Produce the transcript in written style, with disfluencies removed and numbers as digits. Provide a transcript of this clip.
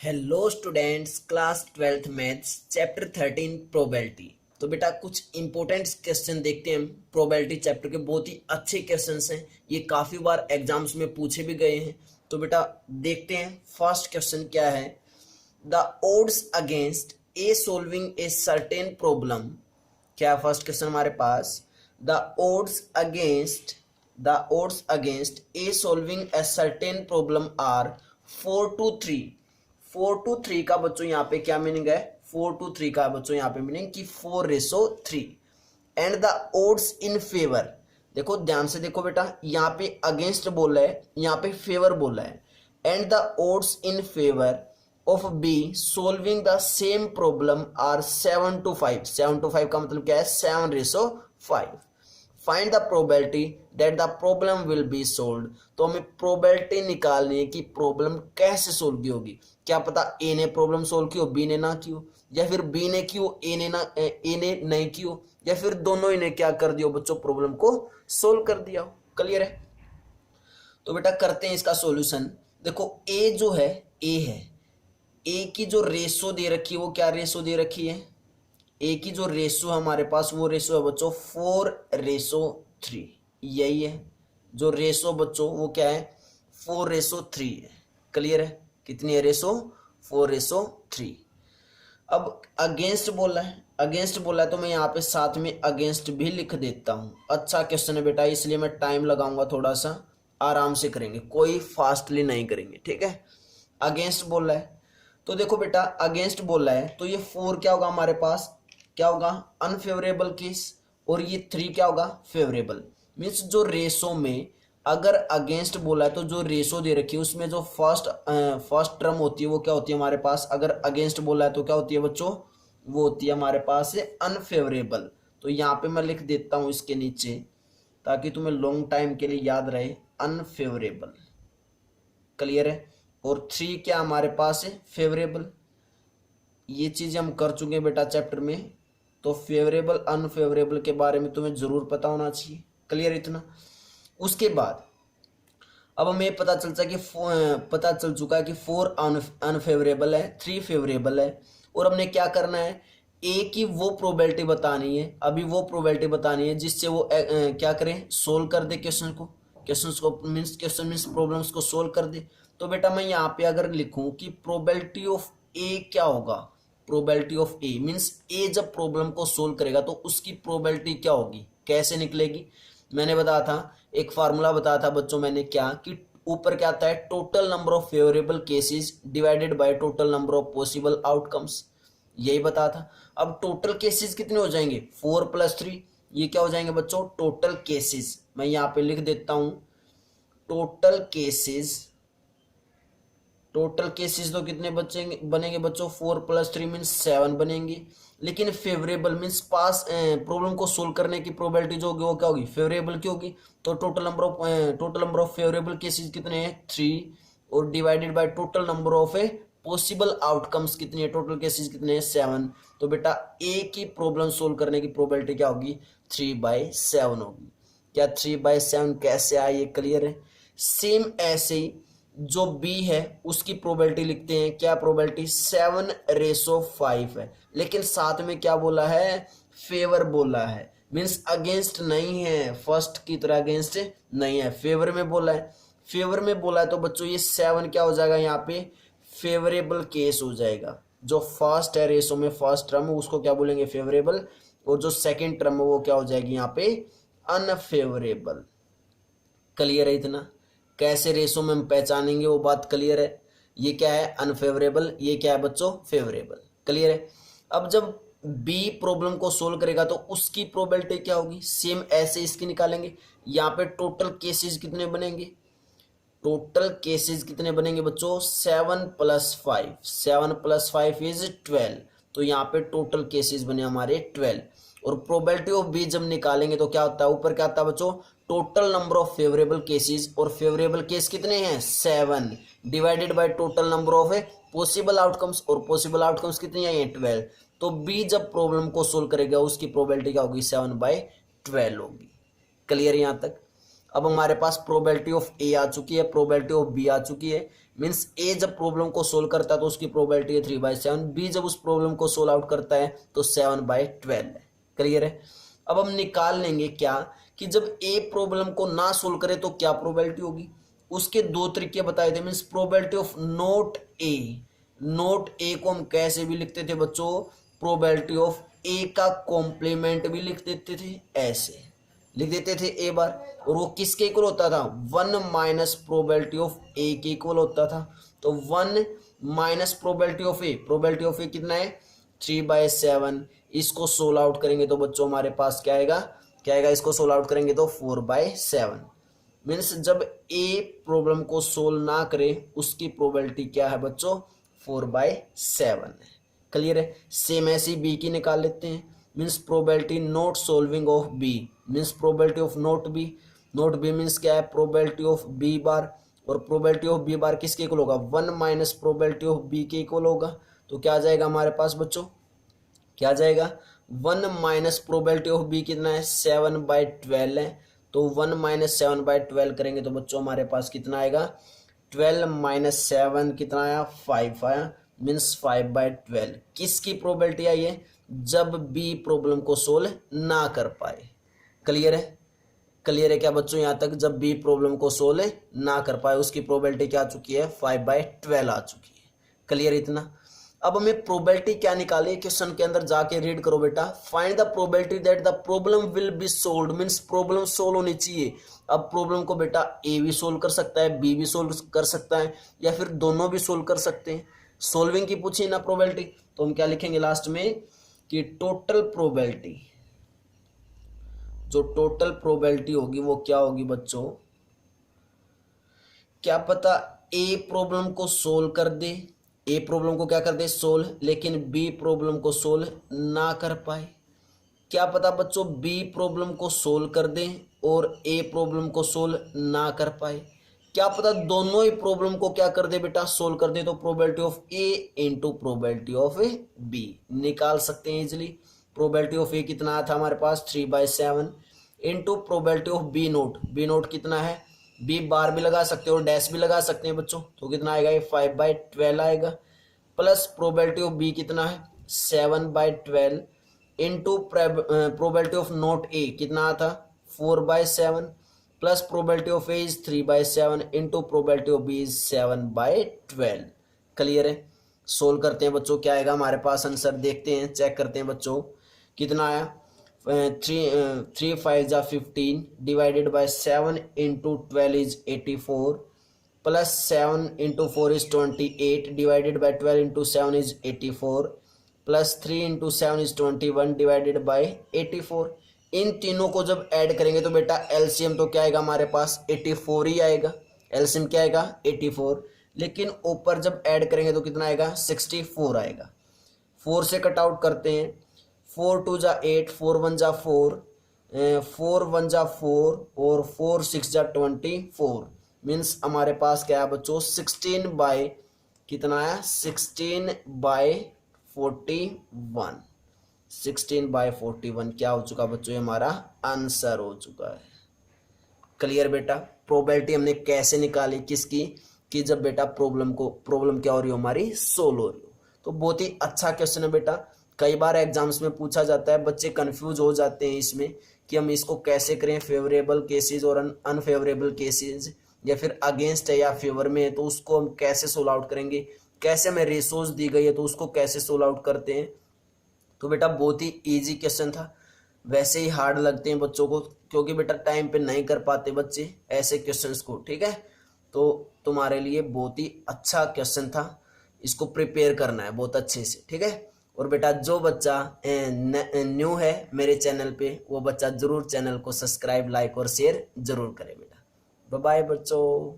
Hello students, class 12th maths chapter 13 probability. तो बेटा कुछ इंपॉर्टेंट क्वेश्चन देखते हैं हम। प्रोबेबिलिटी चैप्टर के बहुत ही अच्छे क्वेश्चंस हैं, ये काफ़ी बार एग्जाम्स में पूछे भी गए हैं। तो बेटा देखते हैं फर्स्ट क्वेश्चन क्या है। The odds against a solving a certain problem. क्या फर्स्ट क्वेश्चन हमारे पास, the odds against a solving a certain problem are 4-3। 4-3 का बच्चों यहाँ पे क्या मीनिंग है? 4-3 का बच्चों यहाँ पे मीनिंग कि 4:3 and the odds in favour. देखो ध्यान से देखो बेटा, यहाँ पे अगेंस्ट बोला है, यहाँ पे फेवर बोला है। And the odds in favour of B solving the same problem are 7-5। 7-5 का मतलब क्या है? 7:5। Find the probability that the problem will be solve. तो हमें प्रोबेबिलिटी निकालनी है कि प्रॉब्लम कैसे सोल्व की होगी। क्या पता ए ने प्रॉब्लम सोल्व की हो, बी ने ना की हो, या फिर बी ने की हो, ए ने नहीं की हो, या फिर दोनों ही ने क्या कर दिया बच्चों, प्रॉब्लम को सोल्व कर दिया हो। क्लियर है? तो बेटा करते हैं इसका सॉल्यूशन। देखो ए जो है, ए है, ए की जो रेशो दे रखी है वो क्या रेशो दे रखी है? ए की जो रेशो है हमारे पास वो रेशो है बच्चों 4:3। यही है जो रेशो बच्चों, वो क्या है? 4:3 है। क्लियर है? कितनी है रेशो? 4:3। अब अगेंस्ट बोला है, अगेंस्ट बोला है तो मैं यहाँ पे साथ में अगेंस्ट भी लिख देता हूँ। अच्छा क्वेश्चन है बेटा, इसलिए मैं टाइम लगाऊंगा, थोड़ा सा आराम से करेंगे, कोई फास्टली नहीं करेंगे। ठीक है? अगेंस्ट बोला है तो देखो बेटा, अगेंस्ट बोला है तो ये 4 क्या होगा हमारे पास? क्या होगा? Unfavourable case. और ये 3 क्या होगा? फेवरेबल। मीन्स जो रेशो में अगर अगेंस्ट बोला है तो जो रेशो दे रखी है उसमें जो फर्स्ट टर्म होती है वो क्या होती है हमारे पास? अगर अगेंस्ट बोला है तो क्या होती है बच्चों? वो होती है हमारे पास अनफेवरेबल। तो यहाँ पे मैं लिख देता हूँ इसके नीचे, ताकि तुम्हें लॉन्ग टाइम के लिए याद रहे, अनफेवरेबल। क्लियर है? और 3 क्या हमारे पास है? फेवरेबल। ये चीजें हम कर चुके हैं बेटा चैप्टर में, तो फेवरेबल अनफेवरेबल के बारे में तुम्हें जरूर पता होना चाहिए। क्लियर इतना? उसके बाद अब हमें पता चल चुका है कि 4 अनफेवरेबल है, 3 फेवरेबल है। और हमने क्या करना है? ए की वो प्रोबेबिलिटी बतानी है, अभी वो प्रोबेबिलिटी बतानी है जिससे वो क्या करें? सोल्व कर दे क्वेश्चन मीन्स प्रॉब्लम्स को सोल्व कर दे। तो बेटा मैं यहाँ पे अगर लिखूं कि प्रोबेबिलिटी ऑफ ए क्या होगा? प्रोबेबिलिटी ऑफ ए मीन्स ए जब प्रॉब्लम को सोल्व करेगा तो उसकी प्रोबेबिलिटी क्या होगी, कैसे निकलेगी? मैंने बताया था, एक फार्मूला बताया था बच्चों मैंने, क्या कि ऊपर क्या आता है? Total number of favourable cases divided by total number of possible outcomes. यही बताया था। अब टोटल केसेस कितने हो जाएंगे? 4 + 3। ये क्या हो जाएंगे बच्चों? Total cases. मैं यहाँ पे लिख देता हूं टोटल केसेस। टोटल केसेस तो कितने बनेंगे बच्चों? 4 + 3 मीन्स 7 बनेंगे। लेकिन फेवरेबल मीन्स पास प्रॉब्लम को सोल्व करने की प्रोबेबिलिटी जो होगी वो क्या होगी? फेवरेबल की होगी। तो total number of favourable cases कितने हैं? 3। और divided by total number of possible outcomes कितनी है? टोटल केसेस कितने हैं? 7। तो बेटा ए की प्रॉब्लम सोल्व करने की प्रोबेबिलिटी क्या होगी? 3/7 होगी। क्या 3/7 कैसे आए? ये क्लियर है? सेम ऐसे ही जो बी है उसकी प्रोबेबिलिटी लिखते हैं। क्या प्रोबेबिलिटी? 7:5 है। लेकिन साथ में क्या बोला है? फेवर बोला है। मीन्स अगेंस्ट नहीं है, फर्स्ट की तरह अगेंस्ट नहीं है, फेवर में बोला है। फेवर में बोला है तो बच्चों ये 7 क्या हो जाएगा यहाँ पे? फेवरेबल केस हो जाएगा। जो फर्स्ट है रेशो में, फर्स्ट टर्म उसको क्या बोलेंगे? फेवरेबल। और जो सेकेंड टर्म है वो क्या हो जाएगी यहाँ पे? अनफेवरेबल। क्लियर है इतना? कैसे रेशो में हम पहचानेंगे वो बात क्लियर है। ये क्या है? अनफेवरेबल। ये क्या है बच्चों? फेवरेबल। क्लियर है? अब जब बी प्रॉब्लम को सोल्व करेगा तो उसकी प्रोबेबिलिटी क्या होगी? सेम ऐसे इसकी निकालेंगे। यहाँ पे टोटल केसेस कितने बनेंगे? टोटल केसेस कितने बनेंगे बच्चों? 7 + 5। 7 + 5 इज 12। तो यहाँ पे टोटल केसेस बने हमारे 12। और प्रोबेबिलिटी ऑफ बी जब निकालेंगे तो क्या होता है? ऊपर क्या आता है बच्चों? Total number of favourable cases. और फेवरेबल केस कितने हैं? 7 divided by total number of possible outcomes. और पॉसिबल आउटकम्स कितनी है? 12। तो बी जब प्रॉब्लम को सोल्व करेगा उसकी प्रोबेबिलिटी क्या होगी? 7/12 होगी। क्लियर यहाँ तक? अब हमारे पास प्रोबेबिलिटी ऑफ ए आ चुकी है, प्रोबेबिलिटी ऑफ बी आ चुकी है। मीन्स ए जब प्रॉब्लम को सोल्व करता है तो उसकी प्रोबेबिलिटी है 3/7, बी जब उस प्रॉब्लम को सोल्व आउट करता है तो 7/12 है। क्लियर है। अब हम निकाल लेंगे क्या कि जब ए प्रॉब्लम को ना सोल्व करे तो क्या प्रोबेबिलिटी होगी। उसके दो तरीके बताए थे। मीन्स प्रोबेबिलिटी ऑफ नोट ए को हम कैसे भी लिखते थे बच्चों, प्रोबेबिलिटी ऑफ ए का कॉम्प्लीमेंट भी लिख देते थे, ऐसे लिख देते थे ए बार, और वो किसके इक्वल होता था, 1 माइनस प्रोबेबिलिटी ऑफ ए के इक्वल होता था। तो 1 माइनस प्रोबेबिलिटी ऑफ ए कितना है 3/7। इसको सोल्व आउट करेंगे तो बच्चों हमारे पास क्या आएगा, इसको सोल्व आउट करेंगे तो 4/7। मीन्स जब ए प्रॉब्लम को सोल्व ना करे उसकी प्रोबेबिलिटी क्या है बच्चों, 4/7 है। क्लियर है। सेम ऐसी बी की निकाल लेते हैं। Means probability not solving of B, means probability of not B means क्या है, प्रोबेबिलिटी ऑफ बी बार, और प्रोबेबिलिटी ऑफ बी बार किसके इक्वल होगा, 1 माइनस प्रोबेबिलिटी ऑफ बी के इक्वल होगा। तो क्या आ जाएगा हमारे पास बच्चों, क्या आ जाएगा, 1 माइनस प्रोबेबिलिटी ऑफ बी कितना है 7/12 है। तो 1 माइनस 7/12 करेंगे तो बच्चों हमारे पास कितना आएगा, 12 माइनस 7 कितना आया, 5 आया। मीन्स 5/12 किसकी प्रोबेबिलिटी आई है, जब बी प्रॉब्लम को सोल्व ना कर पाए। क्लियर है क्या बच्चों, यहाँ तक जब बी प्रॉब्लम को सोल्व ना कर पाए उसकी प्रोबेबिलिटी क्या आ चुकी है, 5/12 आ चुकी है। क्लियर इतना। अब हमें प्रोबेबिलिटी क्या निकाली है, क्वेश्चन के अंदर जाके रीड करो बेटा। Find the probability that the problem will B solved, means problem solve होनी चाहिए। अब प्रॉब्लम को बेटा ए भी सोल्व कर सकता है, बी भी सोल्व कर सकता है, या फिर दोनों भी सोल्व कर सकते हैं। सोल्विंग की पूछी ना प्रोबेबिलिटी, तो हम क्या लिखेंगे लास्ट में कि टोटल प्रोबेबिलिटी, जो टोटल प्रोबेबिलिटी होगी वो क्या होगी बच्चों, क्या पता ए प्रॉब्लम को सोल्व कर दे, ए प्रॉब्लम को क्या कर दे सोल्व, लेकिन बी प्रॉब्लम को सोल्व ना कर पाए। क्या पता बच्चों बी प्रॉब्लम को सोल्व कर दे और ए प्रॉब्लम को सोल्व ना कर पाए। क्या पता दोनों ही प्रॉब्लम को क्या कर दे बेटा, सोल्व कर दे। तो probability of A into probability of B निकाल सकते हैं इजिली। प्रोबेबिलिटी ऑफ ए कितना आया था हमारे पास 3/7 into probability of B not कितना है, बी बार भी लगा सकते हैं और डैश भी लगा सकते हैं बच्चों। तो कितना आएगा ये 5/12 आएगा, प्लस प्रोबेबिलिटी ऑफ बी कितना है 7/12 into probability of not A कितना आता 4/7 plus probability of A is 3/7 into probability of B is 7/12। Clear है। सोल्व करते हैं बच्चों, क्या आएगा हमारे पास आंसर, देखते हैं, चेक करते हैं बच्चों कितना आया। 3 5 जा 15 divided by 7 into 12 is 84 plus 7 into 4 is 28 divided by 12 into 7 is 84 plus 3 into 7 is 21 divided by 84। इन तीनों को जब ऐड करेंगे तो बेटा एलसीएम तो क्या आएगा हमारे पास 84 ही आएगा। एलसीएम क्या आएगा 84, लेकिन ऊपर जब ऐड करेंगे तो कितना आएगा 64 आएगा। 4 से कट आउट करते हैं, 4 2 जा 8, 4 1 जा 4, 4 1 जा 4 और 4 6 जा 24। मीन्स हमारे पास क्या है बच्चों 16 बाय कितना आया 16/41, 16/41 क्या हो चुका बच्चों, ये हमारा आंसर हो चुका है। क्लियर बेटा। प्रोबेबिलिटी हमने कैसे निकाली किसकी, कि जब बेटा प्रॉब्लम क्या हो रही हो हमारी सोल्व हो रही हो। तो बहुत ही अच्छा क्वेश्चन है बेटा। कई बार एग्जाम्स में पूछा जाता है, बच्चे कंफ्यूज हो जाते हैं इसमें कि हम इसको कैसे करें, फेवरेबल केसेस और अनफेवरेबल केसेस, या फिर अगेंस्ट है या फेवर में है तो उसको हम कैसे सोल्व आउट करेंगे, कैसे हमें रेशोज दी गई है तो उसको कैसे सोल्व आउट करते हैं। तो बेटा बहुत ही इजी क्वेश्चन था, वैसे ही हार्ड लगते हैं बच्चों को क्योंकि बेटा टाइम पे नहीं कर पाते बच्चे ऐसे क्वेश्चंस को। ठीक है, तो तुम्हारे लिए बहुत ही अच्छा क्वेश्चन था, इसको प्रिपेयर करना है बहुत अच्छे से। ठीक है, और बेटा जो बच्चा न्यू है मेरे चैनल पे वो बच्चा जरूर चैनल को सब्सक्राइब लाइक और शेयर जरूर करे बेटा। बाय बाय बच्चों।